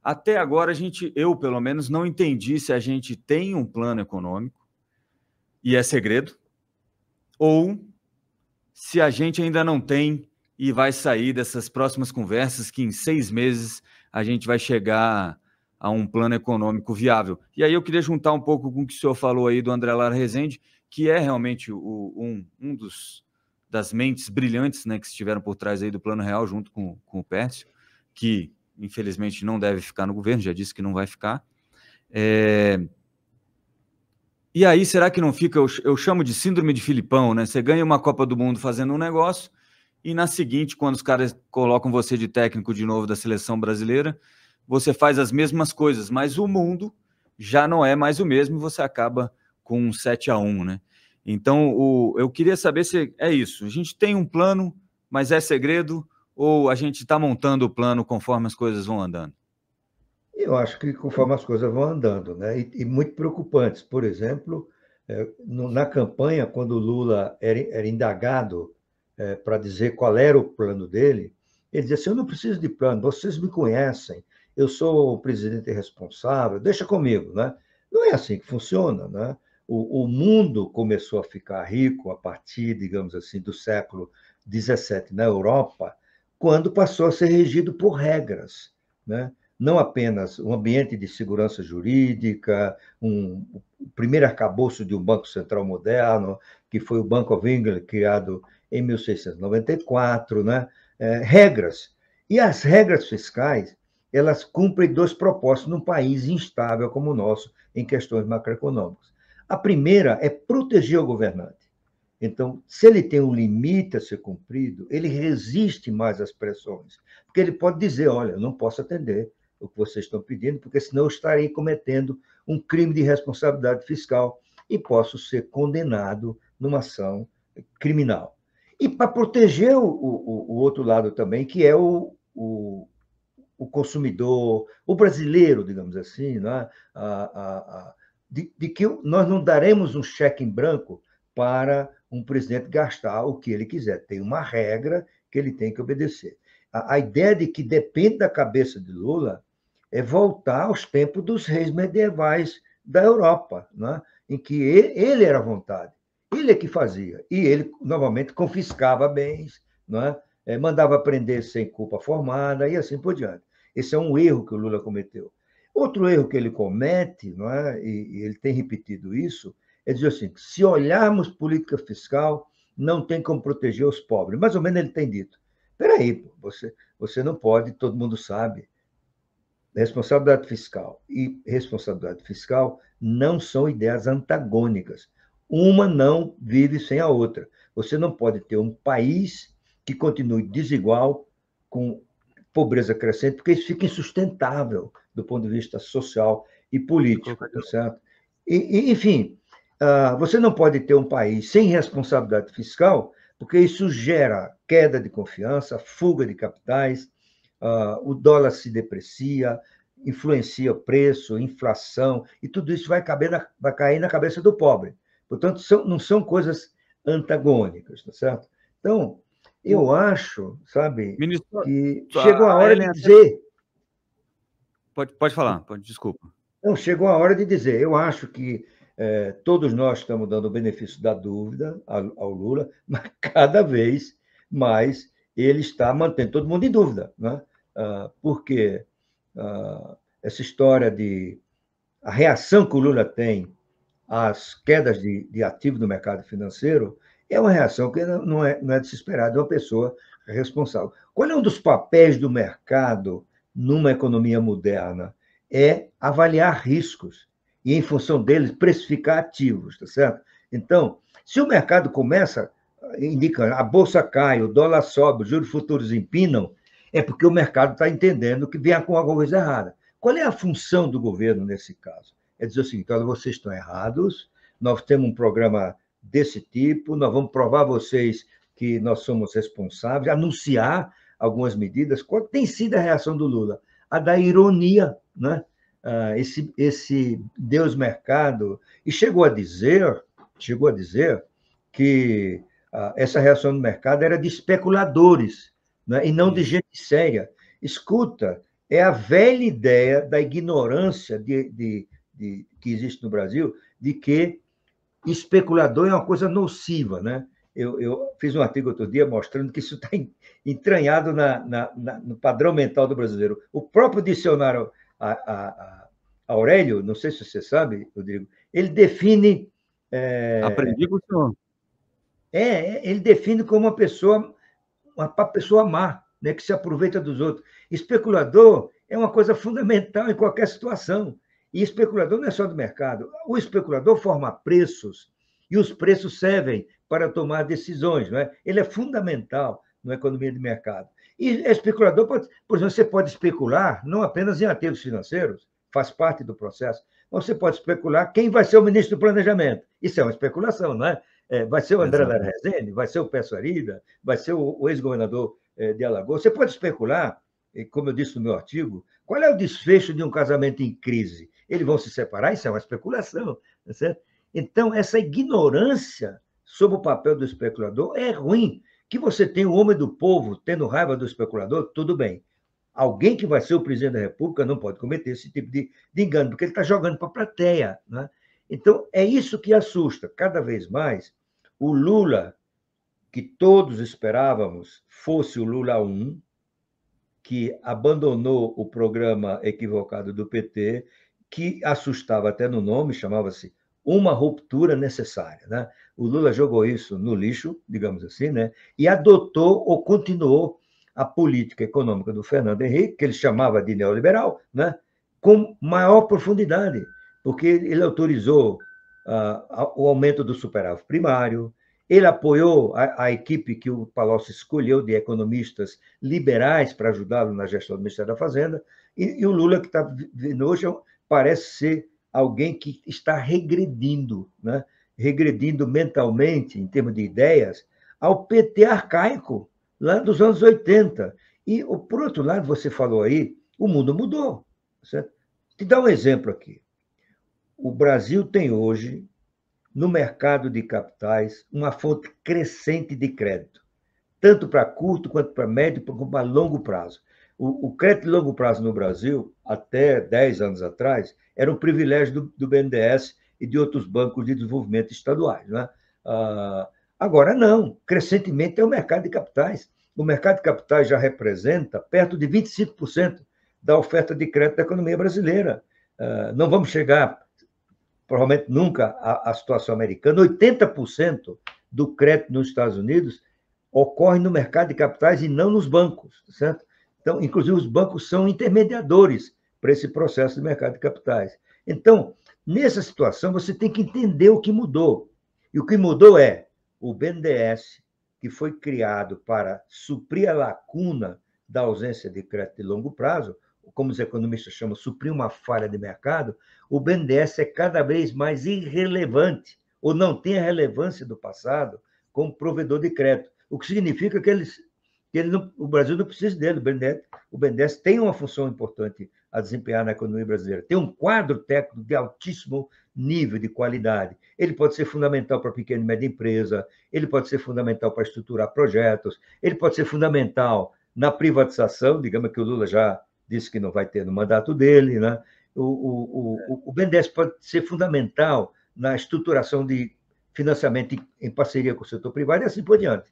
até agora eu pelo menos não entendi se a gente tem um plano econômico e é segredo, ou se a gente ainda não tem e vai sair dessas próximas conversas que em 6 meses a gente vai chegar a um plano econômico viável. E aí eu queria juntar um pouco com o que o senhor falou aí do André Lara Rezende, que é realmente um das mentes brilhantes, né, que estiveram por trás aí do Plano Real, junto com o Pércio, que infelizmente não deve ficar no governo, já disse que não vai ficar. E aí, será que não fica, eu chamo de síndrome de Filipão, né? Você ganha uma Copa do Mundo fazendo um negócio e na seguinte, quando os caras colocam você de técnico de novo da seleção brasileira, você faz as mesmas coisas, mas o mundo já não é mais o mesmo e você acaba com um 7-1, né? Então, eu queria saber se é isso. A gente tem um plano, mas é segredo, ou a gente está montando o plano conforme as coisas vão andando? Eu acho que conforme as coisas vão andando, né? E muito preocupantes. Por exemplo, na campanha, quando o Lula era indagado para dizer qual era o plano dele, ele dizia assim: eu não preciso de plano, vocês me conhecem, eu sou o presidente responsável, deixa comigo, né? Não é assim que funciona, né? O mundo começou a ficar rico a partir, digamos assim, do século XVII na Europa, quando passou a ser regido por regras, né? Não apenas um ambiente de segurança jurídica, o primeiro arcabouço de um banco central moderno, que foi o Bank of England, criado em 1694, né? Regras. E as regras fiscais, elas cumprem dois propósitos num país instável como o nosso, em questões macroeconômicas. A primeira é proteger o governante. Então, se ele tem um limite a ser cumprido, ele resiste mais às pressões, porque ele pode dizer: olha, eu não posso atender o que vocês estão pedindo, porque senão eu estarei cometendo um crime de responsabilidade fiscal e posso ser condenado numa ação criminal. E para proteger o outro lado também, que é o consumidor, o brasileiro, digamos assim, né? De que nós não daremos um cheque em branco para um presidente gastar o que ele quiser. Tem uma regra que ele tem que obedecer. A ideia de que depende da cabeça de Lula é voltar aos tempos dos reis medievais da Europa, né? Em que ele era à vontade, ele é que fazia, e ele, novamente, confiscava bens, né? Mandava prender sem culpa formada e assim por diante. Esse é um erro que o Lula cometeu. Outro erro que ele comete, não é? E ele tem repetido isso, é dizer assim: se olharmos política fiscal, não tem como proteger os pobres. Mais ou menos ele tem dito. Espera aí, você não pode, todo mundo sabe, responsabilidade fiscal e responsabilidade fiscal não são ideias antagônicas. Uma não vive sem a outra. Você não pode ter um país que continue desigual, com pobreza crescente, porque isso fica insustentável do ponto de vista social e político, tá certo? Enfim, você não pode ter um país sem responsabilidade fiscal, porque isso gera queda de confiança, fuga de capitais, o dólar se deprecia, influencia o preço, inflação, e tudo isso vai cair na cabeça do pobre. Portanto, não são coisas antagônicas, tá certo? Então, eu acho, sabe, Ministro, que chegou a hora de Ellen, dizer. pode falar, desculpa. Não, chegou a hora de dizer. Eu acho que todos nós estamos dando o benefício da dúvida ao Lula, mas cada vez mais ele está mantendo todo mundo em dúvida, né? Porque essa história de a reação que o Lula tem às quedas de ativo do mercado financeiro é uma reação que não é de se esperar de uma pessoa responsável. Qual é um dos papéis do mercado numa economia moderna? É avaliar riscos e, em função deles, precificar ativos, tá certo? Então, se o mercado começa indicando a bolsa cai, o dólar sobe, os juros futuros empinam, é porque o mercado está entendendo que vem com alguma coisa errada. Qual é a função do governo nesse caso? É dizer o seguinte: olha, vocês estão errados, nós temos um programa desse tipo, nós vamos provar a vocês que nós somos responsáveis, anunciar algumas medidas. Qual tem sido a reação do Lula? A da ironia, né? Esse Deus mercado, e chegou a dizer que essa reação do mercado era de especuladores, né? E não de gente séria. Escuta, é a velha ideia da ignorância que existe no Brasil, de que especulador é uma coisa nociva, né? Eu fiz um artigo outro dia mostrando que isso está entranhado no padrão mental do brasileiro. O próprio dicionário Aurélio, não sei se você sabe, Rodrigo, ele define. Aprendi com o senhor. Ele define como uma pessoa má, né, que se aproveita dos outros. Especulador é uma coisa fundamental em qualquer situação. E especulador não é só do mercado. O especulador forma preços, e os preços servem para tomar decisões. Não é? Ele é fundamental na economia de mercado. E especulador, por exemplo, você pode especular não apenas em ativos financeiros, faz parte do processo, mas você pode especular quem vai ser o ministro do Planejamento. Isso é uma especulação, não é? Vai ser o André da Rezende, vai ser o Pessoarida, vai ser o ex-governador de Alagoas. Você pode especular, como eu disse no meu artigo, qual é o desfecho de um casamento em crise? Eles vão se separar? Isso é uma especulação. Tá certo? Então, essa ignorância sobre o papel do especulador é ruim. Que você tem o homem do povo tendo raiva do especulador, tudo bem. Alguém que vai ser o presidente da República não pode cometer esse tipo de engano, porque ele está jogando para a plateia. Né? Então, é isso que assusta. Cada vez mais, o Lula, que todos esperávamos fosse o Lula 1, que abandonou o programa equivocado do PT, que assustava até no nome, chamava-se Uma Ruptura Necessária. Né? O Lula jogou isso no lixo, digamos assim, né? E adotou ou continuou a política econômica do Fernando Henrique, que ele chamava de neoliberal, né? Com maior profundidade, porque ele autorizou o aumento do superávit primário, ele apoiou a equipe que o Palocci escolheu de economistas liberais para ajudá-lo na gestão do Ministério da Fazenda, e o Lula, que está vindo hoje, parece ser alguém que está regredindo, né? Regredindo mentalmente, em termos de ideias, ao PT arcaico, lá dos anos 80. E, por outro lado, você falou aí, o mundo mudou. Certo? Te dar um exemplo aqui. O Brasil tem hoje, no mercado de capitais, uma fonte crescente de crédito, tanto para curto, quanto para médio, quanto para longo prazo. O crédito de longo prazo no Brasil, até 10 anos atrás, era um privilégio do BNDES e de outros bancos de desenvolvimento estaduais. Né? Agora, não. Crescentemente é o mercado de capitais. O mercado de capitais já representa perto de 25% da oferta de crédito da economia brasileira. Não vamos chegar, provavelmente nunca, à situação americana. 80% do crédito nos Estados Unidos ocorre no mercado de capitais e não nos bancos, certo? Então, inclusive, os bancos são intermediadores para esse processo de mercado de capitais. Então, nessa situação, você tem que entender o que mudou. E o que mudou é o BNDES, que foi criado para suprir a lacuna da ausência de crédito de longo prazo, como os economistas chamam, suprir uma falha de mercado. O BNDES é cada vez mais irrelevante, ou não tem a relevância do passado como provedor de crédito, o que significa que o Brasil não precisa dele. O BNDES tem uma função importante a desempenhar na economia brasileira, tem um quadro técnico de altíssimo nível de qualidade. Ele pode ser fundamental para a pequena e média empresa, ele pode ser fundamental para estruturar projetos, ele pode ser fundamental na privatização, digamos que o Lula já disse que não vai ter no mandato dele, né? O BNDES pode ser fundamental na estruturação de financiamento em parceria com o setor privado e assim por diante.